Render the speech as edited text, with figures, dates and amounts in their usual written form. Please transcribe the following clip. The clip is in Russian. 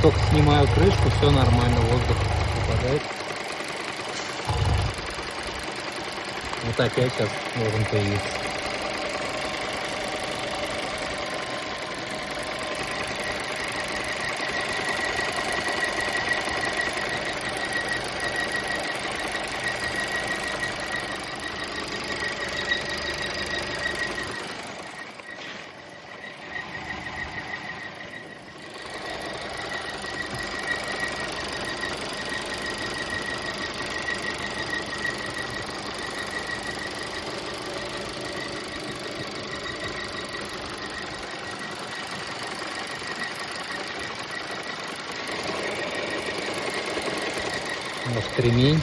только снимаю крышку, все нормально, воздух попадает. Вот опять сейчас должен появиться. Может, ремень.